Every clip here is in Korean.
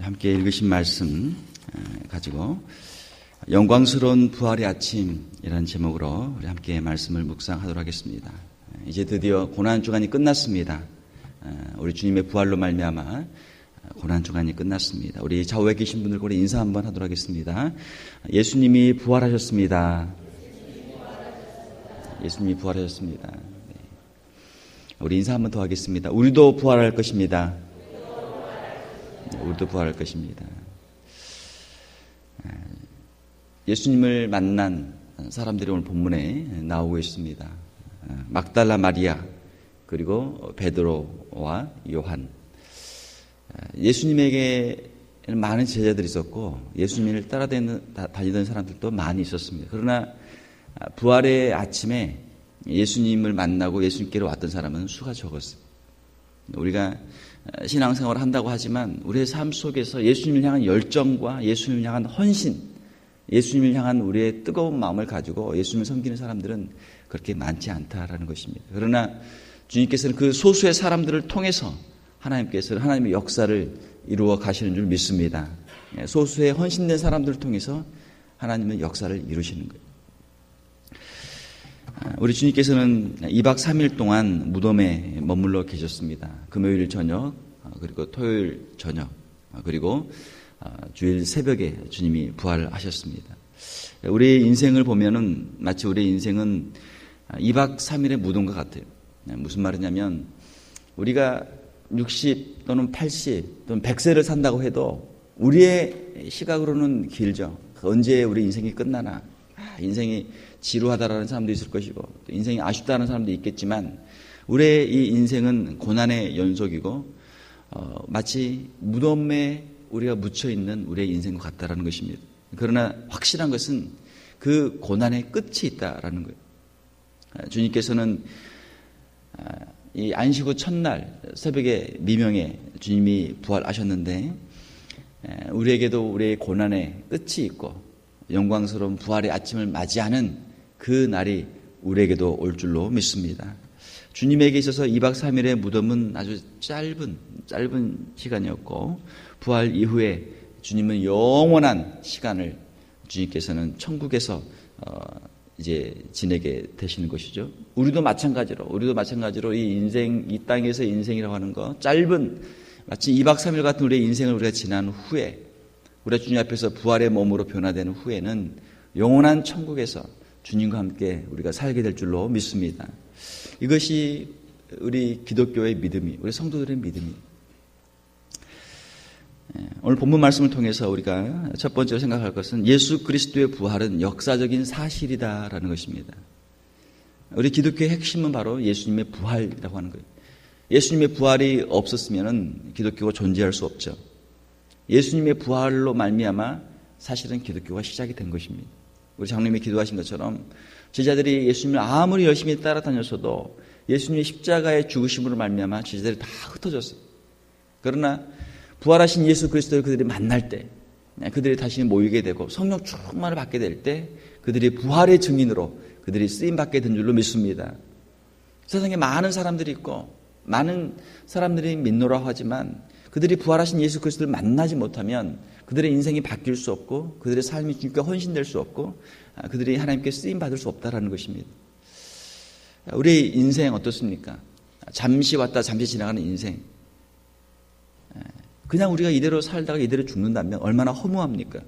함께 읽으신 말씀 가지고 영광스러운 부활의 아침이라는 제목으로 우리 함께 말씀을 묵상하도록 하겠습니다. 이제 드디어 고난주간이 끝났습니다. 우리 주님의 부활로 말미암아 고난주간이 끝났습니다. 우리 좌우에 계신 분들과 우리 인사 한번 하도록 하겠습니다. 예수님이 부활하셨습니다. 예수님이 부활하셨습니다. 우리 인사 한번 더 하겠습니다. 우리도 부활할 것입니다. 우리도 부활할 것입니다. 예수님을 만난 사람들이 오늘 본문에 나오고 있습니다. 막달라 마리아, 그리고 베드로와 요한. 예수님에게 많은 제자들이 있었고 예수님을 따라다니던 사람들도 많이 있었습니다. 그러나 부활의 아침에 예수님을 만나고 예수님께로 왔던 사람은 수가 적었어요. 우리가 신앙생활을 한다고 하지만 우리의 삶 속에서 예수님을 향한 열정과 예수님을 향한 헌신, 예수님을 향한 우리의 뜨거운 마음을 가지고 예수님을 섬기는 사람들은 그렇게 많지 않다라는 것입니다. 그러나 주님께서는 그 소수의 사람들을 통해서 하나님께서는 하나님의 역사를 이루어 가시는 줄 믿습니다. 소수의 헌신된 사람들을 통해서 하나님은 역사를 이루시는 거예요. 우리 주님께서는 2박 3일 동안 무덤에 머물러 계셨습니다. 금요일 저녁, 그리고 토요일 저녁, 그리고 주일 새벽에 주님이 부활하셨습니다. 우리의 인생을 보면은 마치 우리의 인생은 2박 3일의 무덤과 같아요. 무슨 말이냐면 우리가 60 또는 80 또는 100세를 산다고 해도 우리의 시각으로는 길죠. 언제 우리 인생이 끝나나. 인생이 지루하다라는 사람도 있을 것이고 또 인생이 아쉽다는 사람도 있겠지만 우리의 이 인생은 고난의 연속이고 마치 무덤에 우리가 묻혀있는 우리의 인생과 같다라는 것입니다. 그러나 확실한 것은 그 고난의 끝이 있다라는 거예요. 주님께서는 이 안식 후 첫날 새벽에 미명에 주님이 부활하셨는데 우리에게도 우리의 고난의 끝이 있고 영광스러운 부활의 아침을 맞이하는 그 날이 우리에게도 올 줄로 믿습니다. 주님에게 있어서 2박 3일의 무덤은 아주 짧은 시간이었고 부활 이후에 주님은 영원한 시간을 주님께서는 천국에서 이제 지내게 되시는 것이죠. 우리도 마찬가지로 이 땅에서의 인생이라고 하는 거 마치 2박 3일 같은 우리의 인생을 우리가 지난 후에 우리가 주님 앞에서 부활의 몸으로 변화되는 후에는 영원한 천국에서 주님과 함께 우리가 살게 될 줄로 믿습니다. 이것이 우리 기독교의 믿음이, 우리 성도들의 믿음이. 오늘 본문 말씀을 통해서 우리가 첫 번째로 생각할 것은 예수 그리스도의 부활은 역사적인 사실이다라는 것입니다. 우리 기독교의 핵심은 바로 예수님의 부활이라고 하는 거예요. 예수님의 부활이 없었으면 기독교가 존재할 수 없죠. 예수님의 부활로 말미암아 사실은 기독교가 시작이 된 것입니다. 우리 장로님이 기도하신 것처럼 제자들이 예수님을 아무리 열심히 따라다녔어도 예수님의 십자가의 죽으심으로 말미암아 제자들이 다 흩어졌어요. 그러나 부활하신 예수 그리스도를 그들이 만날 때, 그들이 다시 모이게 되고 성령 충만을 받게 될 때 그들이 부활의 증인으로 그들이 쓰임받게 된 줄로 믿습니다. 세상에 많은 사람들이 있고 많은 사람들이 믿노라고 하지만 그들이 부활하신 예수 그리스도를 만나지 못하면 그들의 인생이 바뀔 수 없고 그들의 삶이 주님께 헌신될 수 없고 그들이 하나님께 쓰임받을 수 없다라는 것입니다. 우리 인생 어떻습니까? 잠시 왔다 잠시 지나가는 인생. 그냥 우리가 이대로 살다가 이대로 죽는다면 얼마나 허무합니까?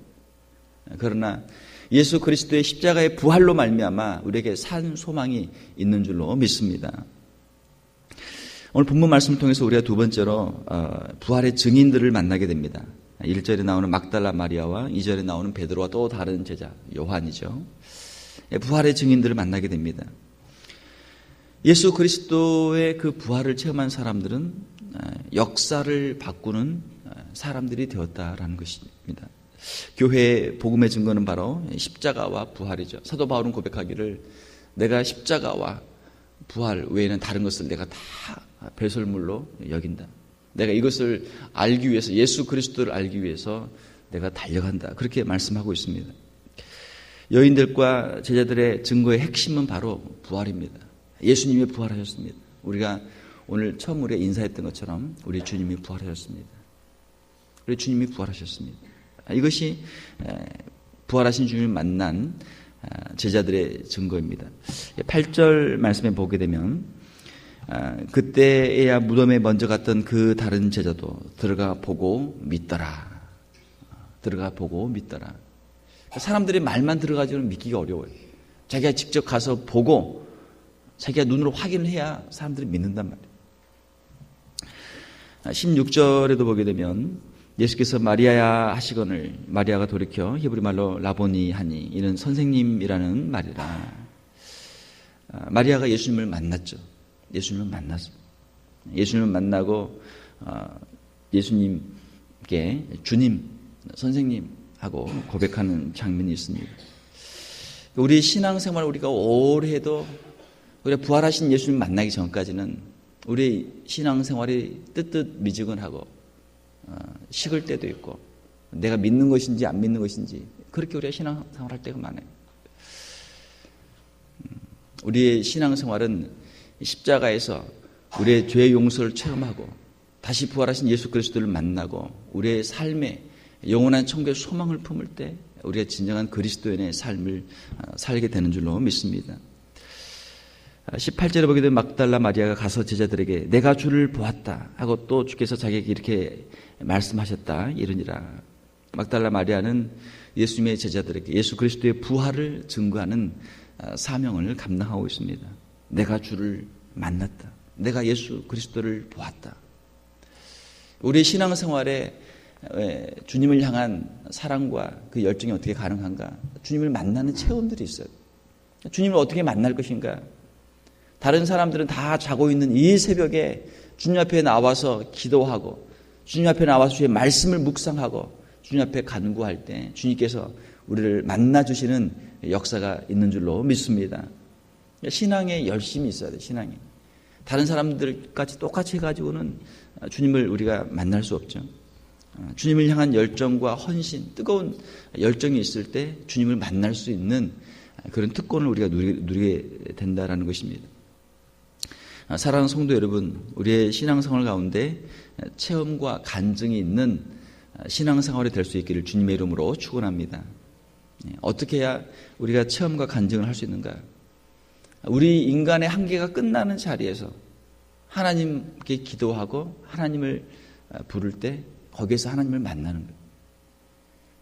그러나 예수 그리스도의 십자가의 부활로 말미암아 우리에게 산 소망이 있는 줄로 믿습니다. 오늘 본문 말씀을 통해서 우리가 두 번째로 부활의 증인들을 만나게 됩니다. 1절에 나오는 막달라 마리아와 2절에 나오는 베드로와 또 다른 제자 요한이죠. 부활의 증인들을 만나게 됩니다. 예수 그리스도의 그 부활을 체험한 사람들은 역사를 바꾸는 사람들이 되었다라는 것입니다. 교회의 복음의 증거는 바로 십자가와 부활이죠. 사도 바울은 고백하기를 내가 십자가와 부활 외에는 다른 것을 내가 다 배설물로 여긴다. 내가 이것을 알기 위해서 예수 그리스도를 알기 위해서 내가 달려간다. 그렇게 말씀하고 있습니다. 여인들과 제자들의 증거의 핵심은 바로 부활입니다. 예수님이 부활하셨습니다. 우리가 오늘 처음 우리가 인사했던 것처럼 우리 주님이 부활하셨습니다. 그래서 주님이 부활하셨습니다. 이것이 부활하신 주님을 만난 제자들의 증거입니다. 8절 말씀에 보게 되면 그때야 무덤에 먼저 갔던 그 다른 제자도 들어가 보고 믿더라. 들어가 보고 믿더라. 사람들이 말만 들어가지고는 믿기가 어려워요. 자기가 직접 가서 보고 자기가 눈으로 확인을 해야 사람들이 믿는단 말이에요. 16절에도 보게 되면 예수께서 마리아야 하시거늘 마리아가 돌이켜 히브리 말로 라보니 하니 이는 선생님이라는 말이라. 마리아가 예수님을 만났죠. 예수님을 만났어요. 예수님을 만나고 예수님께 주님, 선생님 하고 고백하는 장면이 있습니다. 우리 신앙생활 우리가 오래 해도 우리가 부활하신 예수님 만나기 전까지는 우리 신앙생활이 뜨뜻미지근하고 식을 때도 있고 내가 믿는 것인지 안 믿는 것인지 그렇게 우리가 신앙생활 할 때가 많아요. 우리의 신앙생활은 십자가에서 우리의 죄 용서를 체험하고 다시 부활하신 예수 그리스도를 만나고 우리의 삶에 영원한 천국의 소망을 품을 때 우리가 진정한 그리스도인의 삶을 살게 되는 줄로 믿습니다. 18절에 보게 되면 막달라 마리아가 가서 제자들에게 내가 주를 보았다 하고 또 주께서 자기에게 이렇게 말씀하셨다 이러니라. 막달라 마리아는 예수님의 제자들에게 예수 그리스도의 부활을 증거하는 사명을 감당하고 있습니다. 내가 주를 만났다. 내가 예수 그리스도를 보았다. 우리 신앙생활에 주님을 향한 사랑과 그 열정이 어떻게 가능한가? 주님을 만나는 체험들이 있어요. 주님을 어떻게 만날 것인가? 다른 사람들은 다 자고 있는 이 새벽에 주님 앞에 나와서 기도하고 주님 앞에 나와서 주의 말씀을 묵상하고 주님 앞에 간구할 때 주님께서 우리를 만나주시는 역사가 있는 줄로 믿습니다. 신앙에 열심이 있어야 돼요. 신앙에. 다른 사람들까지 똑같이 해가지고는 주님을 우리가 만날 수 없죠. 주님을 향한 열정과 헌신, 뜨거운 열정이 있을 때 주님을 만날 수 있는 그런 특권을 우리가 누리게 된다는 것입니다. 사랑하는 성도 여러분, 우리의 신앙생활 가운데 체험과 간증이 있는 신앙생활이 될 수 있기를 주님의 이름으로 축원합니다. 어떻게 해야 우리가 체험과 간증을 할 수 있는가? 우리 인간의 한계가 끝나는 자리에서 하나님께 기도하고 하나님을 부를 때 거기에서 하나님을 만나는 거예요.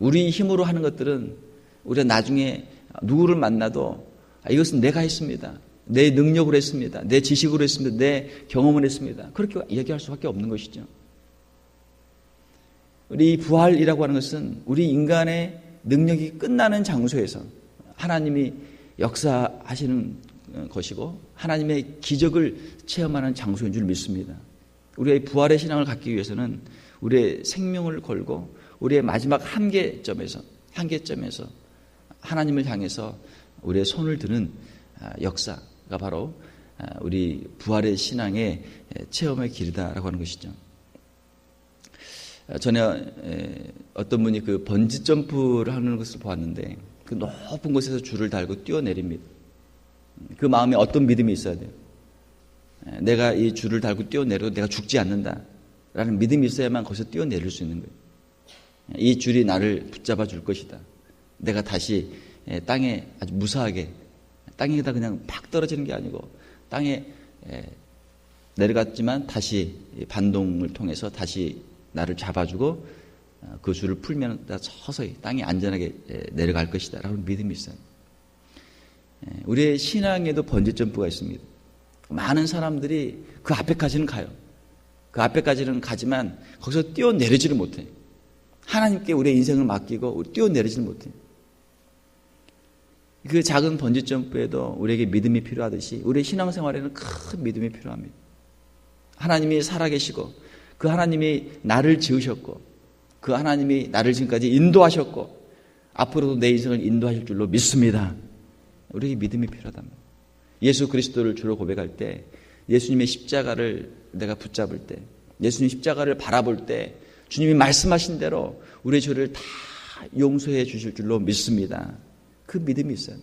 우리 힘으로 하는 것들은 우리가 나중에 누구를 만나도 이것은 내가 했습니다. 내 능력으로 했습니다. 내 지식으로 했습니다. 내 경험으로 했습니다. 그렇게 얘기할 수밖에 없는 것이죠. 우리 부활이라고 하는 것은 우리 인간의 능력이 끝나는 장소에서 하나님이 역사하시는 것이고 하나님의 기적을 체험하는 장소인 줄 믿습니다. 우리의 부활의 신앙을 갖기 위해서는 우리의 생명을 걸고 우리의 마지막 한계점에서 하나님을 향해서 우리의 손을 드는 역사가 바로 우리 부활의 신앙의 체험의 길이다라고 하는 것이죠. 전에 어떤 분이 그 번지 점프를 하는 것을 보았는데 그 높은 곳에서 줄을 달고 뛰어내립니다. 그 마음에 어떤 믿음이 있어야 돼요? 내가 이 줄을 달고 뛰어내려도 내가 죽지 않는다라는 믿음이 있어야만 거기서 뛰어내릴 수 있는 거예요. 이 줄이 나를 붙잡아 줄 것이다. 내가 다시 땅에 아주 무사하게 땅에다 그냥 팍 떨어지는 게 아니고 땅에 내려갔지만 다시 반동을 통해서 다시 나를 잡아주고 그 줄을 풀면 나 서서히 땅에 안전하게 내려갈 것이다 라는 믿음이 있어요. 우리의 신앙에도 번지점프가 있습니다. 많은 사람들이 그 앞에까지는 가요. 그 앞에까지는 가지만 거기서 뛰어내리지를 못해요. 하나님께 우리의 인생을 맡기고 뛰어내리지를 못해요. 그 작은 번지점프에도 우리에게 믿음이 필요하듯이 우리의 신앙생활에는 큰 믿음이 필요합니다. 하나님이 살아계시고 그 하나님이 나를 지으셨고 그 하나님이 나를 지금까지 인도하셨고 앞으로도 내 인생을 인도하실 줄로 믿습니다. 우리에게 믿음이 필요하답니다. 예수 그리스도를 주로 고백할 때 예수님의 십자가를 내가 붙잡을 때 예수님 십자가를 바라볼 때 주님이 말씀하신 대로 우리의 죄를 다 용서해 주실 줄로 믿습니다. 그 믿음이 있어요.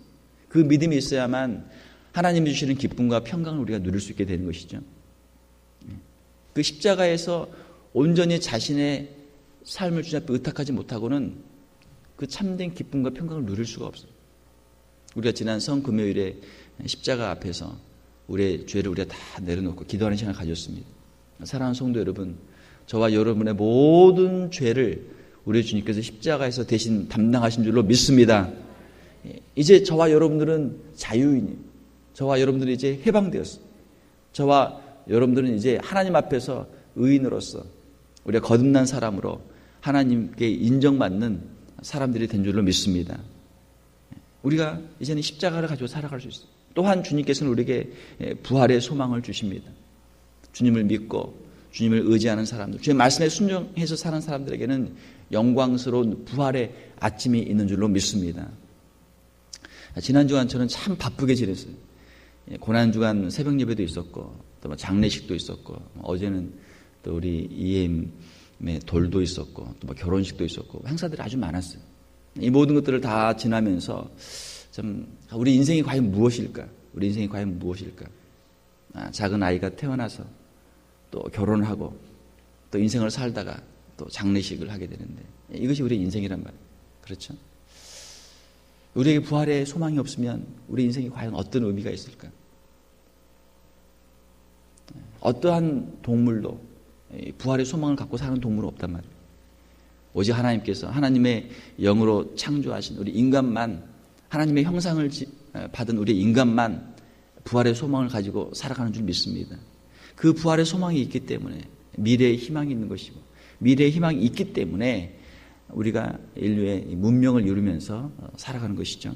그 믿음이 있어야만 하나님이 주시는 기쁨과 평강을 우리가 누릴 수 있게 되는 것이죠. 그 십자가에서 온전히 자신의 삶을 주님 앞에 의탁하지 못하고는 그 참된 기쁨과 평강을 누릴 수가 없어요. 우리가 지난 성금요일에 십자가 앞에서 우리의 죄를 우리가 다 내려놓고 기도하는 시간을 가졌습니다. 사랑하는 성도 여러분, 저와 여러분의 모든 죄를 우리 주님께서 십자가에서 대신 담당하신 줄로 믿습니다. 이제 저와 여러분들은 자유인이에요. 저와 여러분들은 이제 해방되었어요. 저와 여러분들은 이제 하나님 앞에서 의인으로서 우리가 거듭난 사람으로 하나님께 인정받는 사람들이 된 줄로 믿습니다. 우리가 이제는 십자가를 가지고 살아갈 수 있어요. 또한 주님께서는 우리에게 부활의 소망을 주십니다. 주님을 믿고 주님을 의지하는 사람들, 주의 말씀에 순종해서 사는 사람들에게는 영광스러운 부활의 아침이 있는 줄로 믿습니다. 지난 주간 저는 참 바쁘게 지냈어요. 고난주간 새벽 예배도 있었고 또 장례식도 있었고 어제는 또 우리 EM의 돌도 있었고 또 결혼식도 있었고 행사들이 아주 많았어요. 이 모든 것들을 다 지나면서 참 우리 인생이 과연 무엇일까? 우리 인생이 과연 무엇일까? 작은 아이가 태어나서 또 결혼하고 또 인생을 살다가 또 장례식을 하게 되는데 이것이 우리 인생이란 말이에요. 그렇죠? 우리에게 부활의 소망이 없으면 우리 인생이 과연 어떤 의미가 있을까? 어떠한 동물도 부활의 소망을 갖고 사는 동물은 없단 말이에요. 오직 하나님께서 하나님의 영으로 창조하신 우리 인간만, 하나님의 형상을 받은 우리 인간만 부활의 소망을 가지고 살아가는 줄 믿습니다. 그 부활의 소망이 있기 때문에 미래의 희망이 있는 것이고 미래의 희망이 있기 때문에 우리가 인류의 문명을 이루면서 살아가는 것이죠.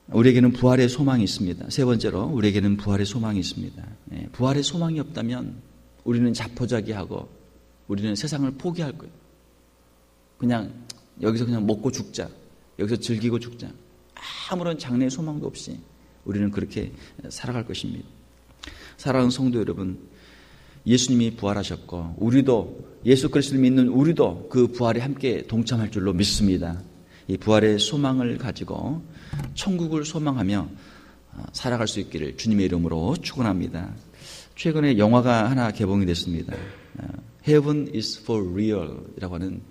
우리에게는 부활의 소망이 있습니다. 세 번째로 우리에게는 부활의 소망이 있습니다. 부활의 소망이 없다면 우리는 자포자기하고 우리는 세상을 포기할 거예요. 그냥 여기서 그냥 먹고 죽자. 여기서 즐기고 죽자. 아무런 장래의 소망도 없이 우리는 그렇게 살아갈 것입니다. 사랑하는 성도 여러분, 예수님이 부활하셨고 우리도 예수 그리스도를 믿는 우리도 그 부활에 함께 동참할 줄로 믿습니다. 이 부활의 소망을 가지고 천국을 소망하며 살아갈 수 있기를 주님의 이름으로 축원합니다. 최근에 영화가 하나 개봉이 됐습니다. Heaven is for real 이라고 하는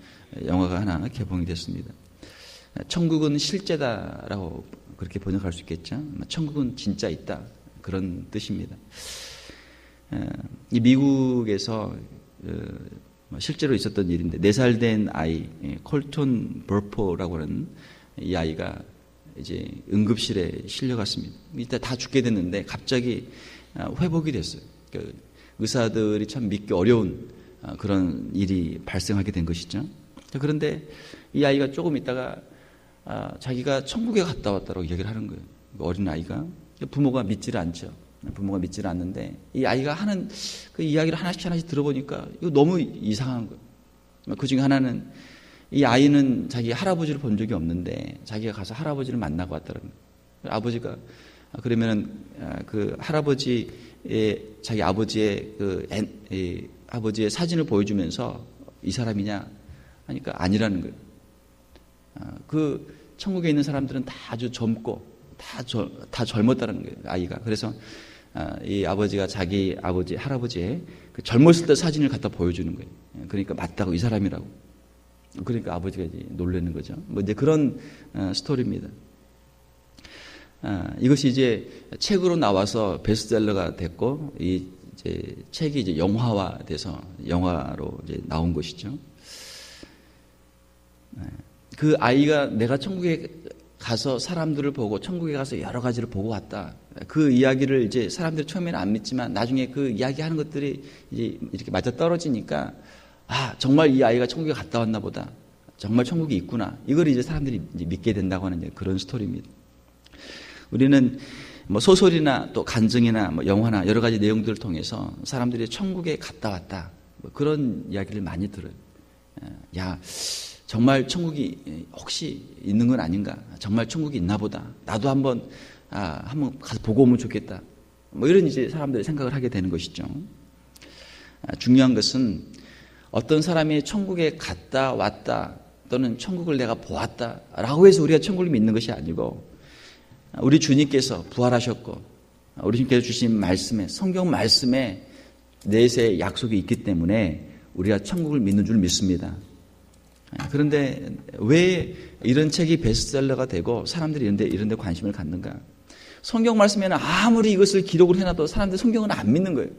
영화가 하나 개봉이 됐습니다. 천국은 실제다라고 그렇게 번역할 수 있겠죠. 천국은 진짜 있다 그런 뜻입니다. 이 미국에서 실제로 있었던 일인데 4살 된 아이 콜톤 버포라고 하는 이 아이가 이제 응급실에 실려갔습니다. 이때 다 죽게 됐는데 갑자기 회복이 됐어요. 그러니까 의사들이 참 믿기 어려운 그런 일이 발생하게 된 것이죠. 그런데 이 아이가 조금 있다가 자기가 천국에 갔다 왔다고 얘기를 하는 거예요. 어린 아이가. 부모가 믿지를 않죠. 부모가 믿지를 않는데 이 아이가 하는 그 이야기를 하나씩 들어보니까 이거 너무 이상한 거예요. 그 중에 하나는 이 아이는 자기 할아버지를 본 적이 없는데 자기가 가서 할아버지를 만나고 왔다는 거예요. 아버지가 그러면은 그 할아버지의 자기 아버지의 아버지의 사진을 보여주면서 이 사람이냐 하니까 아니라는 거예요. 그 천국에 있는 사람들은 다 아주 젊고 다 젊었다는 거예요. 아이가. 그래서 이 아버지가 자기 아버지 할아버지의 그 젊었을 때 사진을 갖다 보여주는 거예요. 그러니까 맞다고 이 사람이라고. 그러니까 아버지가 이제 놀라는 거죠. 뭐 이제 그런 스토리입니다. 이것이 이제 책으로 나와서 베스트셀러가 됐고 이 이제 책이 이제 영화화돼서 영화로 이제 나온 것이죠. 그 아이가 내가 천국에 가서 사람들을 보고 천국에 가서 여러 가지를 보고 왔다. 그 이야기를 이제 사람들이 처음에는 안 믿지만 나중에 그 이야기하는 것들이 이제 이렇게 맞아 떨어지니까 정말 이 아이가 천국에 갔다 왔나 보다. 정말 천국이 있구나. 이걸 이제 사람들이 이제 믿게 된다고 하는 그런 스토리입니다. 우리는 뭐 소설이나 또 간증이나 뭐 영화나 여러 가지 내용들을 통해서 사람들이 천국에 갔다 왔다. 뭐 그런 이야기를 많이 들어요. 정말 천국이 혹시 있는 건 아닌가? 정말 천국이 있나 보다. 나도 한번 가서 보고 오면 좋겠다. 뭐 이런 이제 사람들이 생각을 하게 되는 것이죠. 중요한 것은 어떤 사람이 천국에 갔다 왔다 또는 천국을 내가 보았다라고 해서 우리가 천국을 믿는 것이 아니고 우리 주님께서 부활하셨고 우리 주님께서 주신 말씀에 성경 말씀에 내세의 약속이 있기 때문에 우리가 천국을 믿는 줄 믿습니다. 그런데 왜 이런 책이 베스트셀러가 되고 사람들이 이런 데 관심을 갖는가? 성경 말씀에는 아무리 이것을 기록을 해놔도 사람들이 성경은 안 믿는 거예요.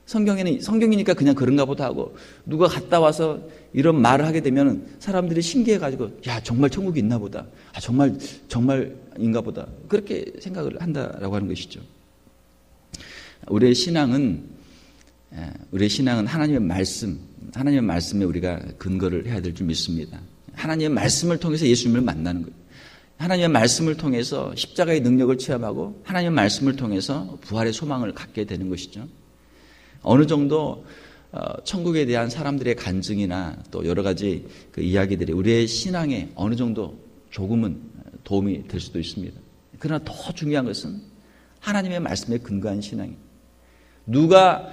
성경이니까 그냥 그런가 보다 하고, 누가 갔다 와서 이런 말을 하게 되면 사람들이 신기해가지고, 야, 정말 천국이 있나 보다. 아, 정말인가 보다. 그렇게 생각을 한다라고 하는 것이죠. 우리의 신앙은 하나님의 말씀에 우리가 근거를 해야 될 줄 믿습니다. 하나님의 말씀을 통해서 예수님을 만나는 거예요. 하나님의 말씀을 통해서 십자가의 능력을 체험하고 하나님의 말씀을 통해서 부활의 소망을 갖게 되는 것이죠. 어느 정도 천국에 대한 사람들의 간증이나 또 여러 가지 그 이야기들이 우리의 신앙에 어느 정도 조금은 도움이 될 수도 있습니다. 그러나 더 중요한 것은 하나님의 말씀에 근거한 신앙이에요. 누가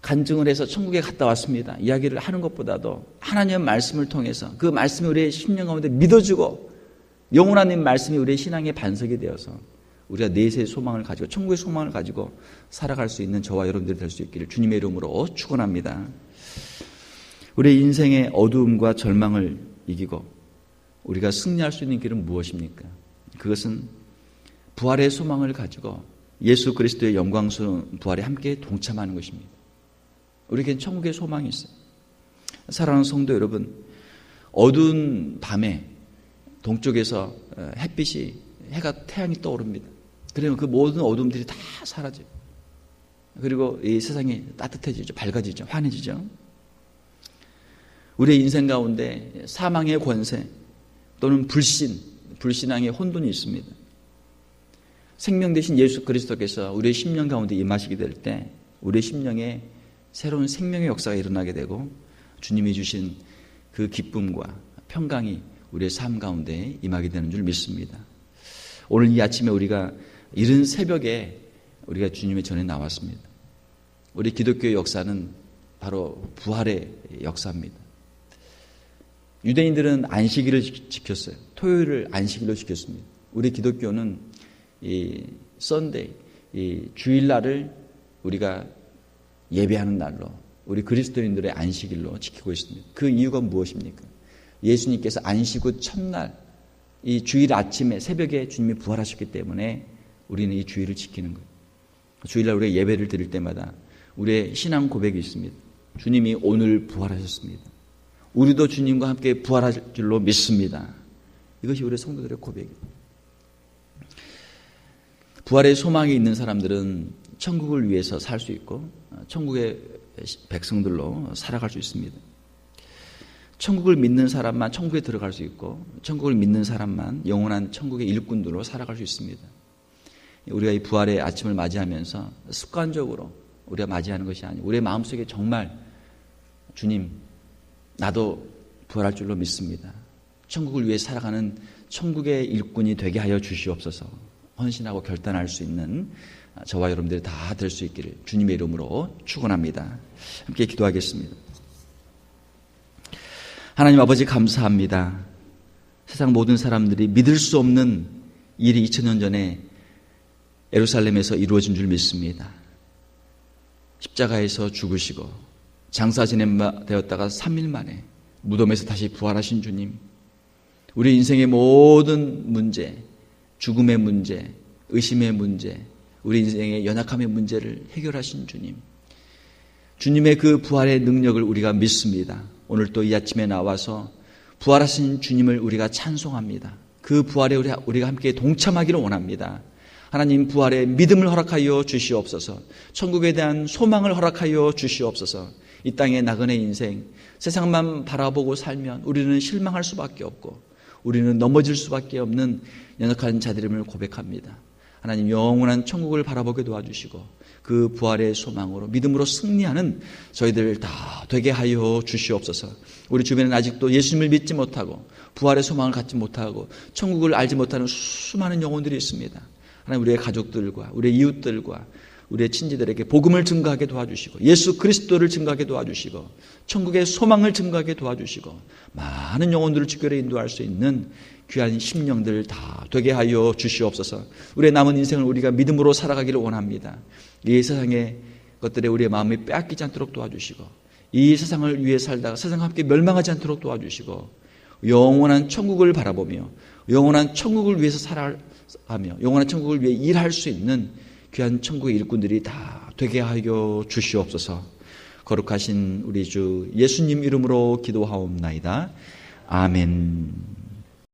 간증을 해서 천국에 갔다 왔습니다, 이야기를 하는 것보다도 하나님의 말씀을 통해서 그 말씀이 우리의 심령 가운데 믿어지고 영원한 말씀이 우리의 신앙의 반석이 되어서 우리가 내세의 소망을 가지고 천국의 소망을 가지고 살아갈 수 있는 저와 여러분들이 될 수 있기를 주님의 이름으로 축원합니다. 우리의 인생의 어두움과 절망을 이기고 우리가 승리할 수 있는 길은 무엇입니까? 그것은 부활의 소망을 가지고 예수 그리스도의 영광스러운 부활에 함께 동참하는 것입니다. 우리에겐 천국의 소망이 있어요. 사랑하는 성도 여러분, 어두운 밤에 동쪽에서 태양이 떠오릅니다. 그러면 그 모든 어둠들이 다 사라져요. 그리고 이 세상이 따뜻해지죠. 밝아지죠. 환해지죠. 우리의 인생 가운데 사망의 권세 또는 불신앙의 혼돈이 있습니다. 생명 되신 예수 그리스도께서 우리의 심령 가운데 임하시게 될 때 우리의 심령에 새로운 생명의 역사가 일어나게 되고 주님이 주신 그 기쁨과 평강이 우리의 삶 가운데 임하게 되는 줄 믿습니다. 오늘 이 아침에 우리가 이른 새벽에 우리가 주님의 전에 나왔습니다. 우리 기독교의 역사는 바로 부활의 역사입니다. 유대인들은 안식일을 지켰어요. 토요일을 안식일로 지켰습니다. 우리 기독교는 이 썬데이, 이 주일날을 우리가 예배하는 날로 우리 그리스도인들의 안식일로 지키고 있습니다. 그 이유가 무엇입니까? 예수님께서 안식 후 첫날 이 주일 아침에 새벽에 주님이 부활하셨기 때문에 우리는 이 주일을 지키는 거예요. 주일날 우리가 예배를 드릴 때마다 우리의 신앙 고백이 있습니다. 주님이 오늘 부활하셨습니다. 우리도 주님과 함께 부활할 줄로 믿습니다. 이것이 우리 성도들의 고백이에요. 부활의 소망이 있는 사람들은 천국을 위해서 살 수 있고 천국의 백성들로 살아갈 수 있습니다. 천국을 믿는 사람만 천국에 들어갈 수 있고 천국을 믿는 사람만 영원한 천국의 일꾼들로 살아갈 수 있습니다. 우리가 이 부활의 아침을 맞이하면서 습관적으로 우리가 맞이하는 것이 아니고 우리의 마음속에 정말 주님, 나도 부활할 줄로 믿습니다. 천국을 위해 살아가는 천국의 일꾼이 되게 하여 주시옵소서. 헌신하고 결단할 수 있는 저와 여러분들이 다 될 수 있기를 주님의 이름으로 축원합니다. 함께 기도하겠습니다. 하나님 아버지 감사합니다. 세상 모든 사람들이 믿을 수 없는 일이 2000년 전에 예루살렘에서 이루어진 줄 믿습니다. 십자가에서 죽으시고 장사 지내되었다가 3일 만에 무덤에서 다시 부활하신 주님, 우리 인생의 모든 문제, 죽음의 문제, 의심의 문제, 우리 인생의 연약함의 문제를 해결하신 주님, 주님의 그 부활의 능력을 우리가 믿습니다. 오늘 또 이 아침에 나와서 부활하신 주님을 우리가 찬송합니다. 그 부활에 우리가 함께 동참하기를 원합니다. 하나님, 부활의 믿음을 허락하여 주시옵소서. 천국에 대한 소망을 허락하여 주시옵소서. 이 땅의 나그네 인생, 세상만 바라보고 살면 우리는 실망할 수밖에 없고 우리는 넘어질 수밖에 없는 연약한 자들임을 고백합니다. 하나님, 영원한 천국을 바라보게 도와주시고 그 부활의 소망으로 믿음으로 승리하는 저희들 다 되게 하여 주시옵소서. 우리 주변에는 아직도 예수님을 믿지 못하고 부활의 소망을 갖지 못하고 천국을 알지 못하는 수많은 영혼들이 있습니다. 하나님, 우리의 가족들과 우리의 이웃들과 우리의 친지들에게 복음을 증거하게 도와주시고 예수 그리스도를 증거하게 도와주시고 천국의 소망을 증거하게 도와주시고 많은 영혼들을 주교로 인도할 수 있는 귀한 심령들 다 되게 하여 주시옵소서. 우리의 남은 인생을 우리가 믿음으로 살아가기를 원합니다. 이 세상에 것들에 우리의 마음이 빼앗기지 않도록 도와주시고 이 세상을 위해 살다가 세상과 함께 멸망하지 않도록 도와주시고 영원한 천국을 바라보며 영원한 천국을 위해서 살아가며 영원한 천국을 위해 일할 수 있는 귀한 천국의 일꾼들이 다 되게 하여 주시옵소서. 거룩하신 우리 주 예수님 이름으로 기도하옵나이다. 아멘.